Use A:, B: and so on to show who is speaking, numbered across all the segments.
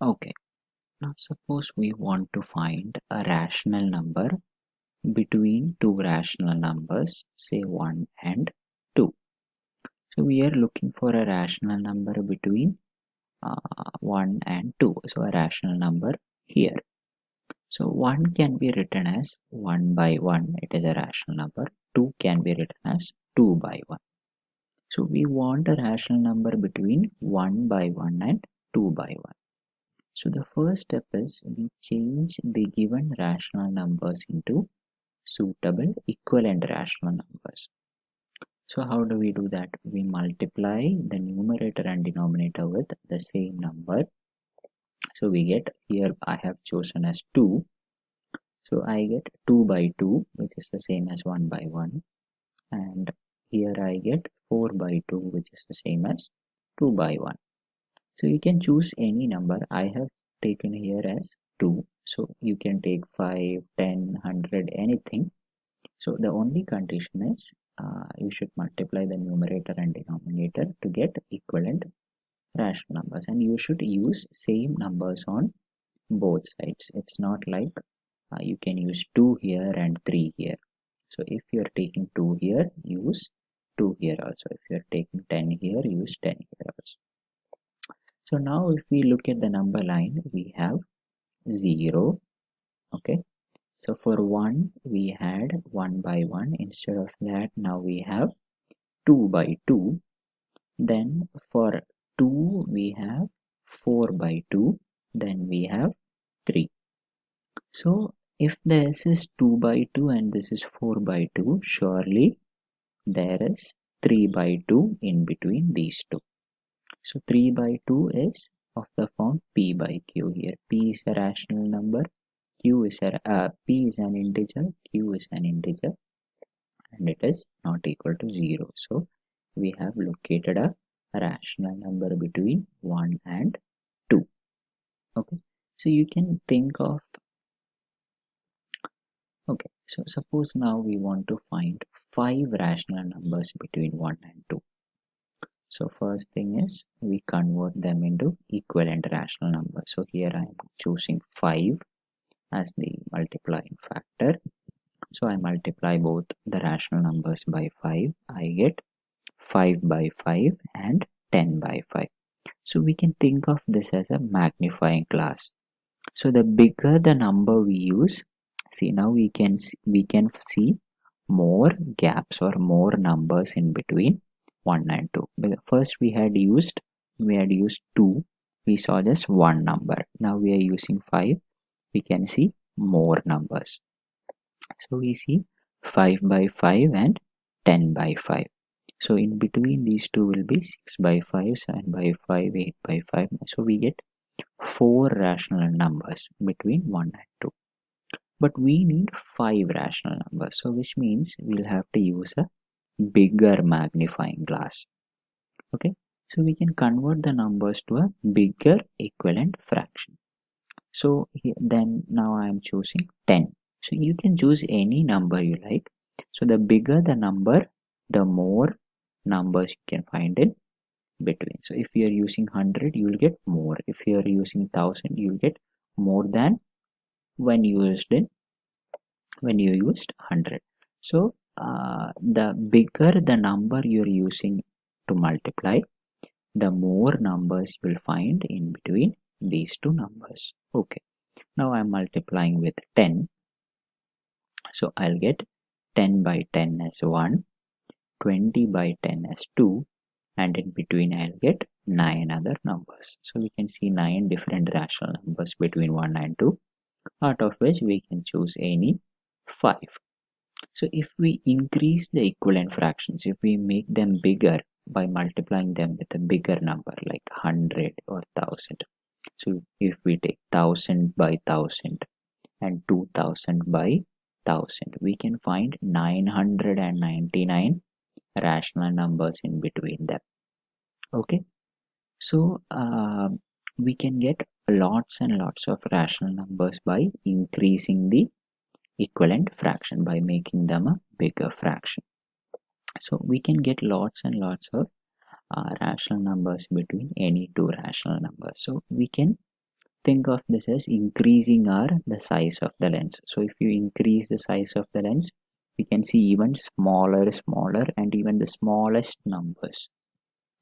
A: Okay, now suppose we want to find a rational number between two rational numbers, say 1 and 2. So we are looking for a rational number between 1 and 2. So a rational number here. So 1 can be written as 1 by 1, it is a rational number. 2 can be written as 2 by 1. So we want a rational number between 1 by 1 and 2 by 1. So the first step is we change the given rational numbers into suitable equivalent rational numbers. So how do we do that? We multiply the numerator and denominator with the same number. So we get, here I have chosen as 2. So I get 2 by 2, which is the same as 1 by 1. And here I get 4 by 2, which is the same as 2 by 1. So you can choose any number. I have taken here as 2. So you can take 5, 10, 100, anything. So the only condition is you should multiply the numerator and denominator to get equivalent rational numbers, and you should use same numbers on both sides. It's not like you can use 2 here and 3 here. So if you're taking 2 here, use 2 here also. If you're taking 10 here, use 10 here also. So now if we look at the number line, we have 0. Okay. So for 1, we had 1 by 1. Instead of that, now we have 2 by 2. Then for 2, we have 4 by 2. Then we have 3. So if this is 2 by 2 and this is 4 by 2, surely there is 3 by 2 in between these two. So 3 by 2 is of the form p by q here. P is a rational number, p is an integer, q is an integer, and it is not equal to 0. So we have located a rational number between 1 and 2. Okay, so you can think of, okay, so suppose now we want to find 5 rational numbers between 1 and 2. So first thing is we convert them into equivalent rational numbers. So here I am choosing 5 as the multiplying factor. So I multiply both the rational numbers by 5. I get 5 by 5 and 10 by 5. So we can think of this as a magnifying glass. So the bigger the number we use, see now we can see more gaps or more numbers in between 1 and 2. First we had used 2, we saw just one number. Now we are using 5, we can see more numbers. So we see 5 by 5 and 10 by 5. So in between these two will be 6 by 5, 7 by 5, 8 by 5. So we get 4 rational numbers between 1 and 2. But we need 5 rational numbers. So which means we'll have to use a bigger magnifying glass. Okay, so we can convert the numbers to a bigger equivalent fraction. So then now I am choosing 10. So you can choose any number you like. So the bigger the number, the more numbers you can find in between. So if you are using 100, you will get more. If you are using 1000, you will get more than when you used 100. So the bigger the number you're using to multiply, the more numbers you will find in between these two numbers. Okay, now I'm multiplying with 10. So I'll get 10 by 10 as 1, 20 by 10 as 2, and in between I'll get 9 other numbers. So we can see 9 different rational numbers between 1 and 2, out of which we can choose any 5. So if we increase the equivalent fractions, if we make them bigger by multiplying them with a bigger number like 100 or 1000. So if we take 1000 by 1000 and 2000 by 1000, we can find 999 rational numbers in between them. Okay, so we can get lots and lots of rational numbers by increasing the equivalent fraction, by making them a bigger fraction. So we can get lots and lots of rational numbers between any two rational numbers. So we can think of this as increasing the size of the lens. So if you increase the size of the lens, we can see even smaller and even the smallest numbers.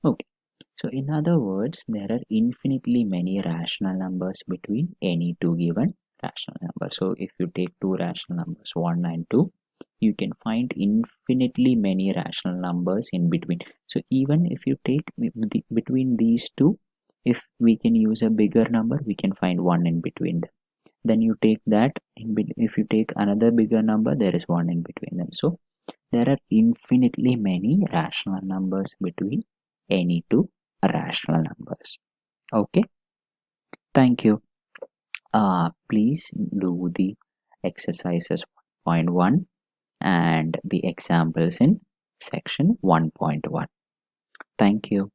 A: Okay, so in other words, there are infinitely many rational numbers between any two given rational numbers. So if you take two rational numbers 1 and 2, you can find infinitely many rational numbers in between. So even if you take between these two, if we can use a bigger number, we can find one in between them. Then you take that if you take another bigger number, there is one in between them. So there are infinitely many rational numbers between any two rational numbers. Okay, thank you. Please do the exercises 1.1 and the examples in section 1.1. Thank you.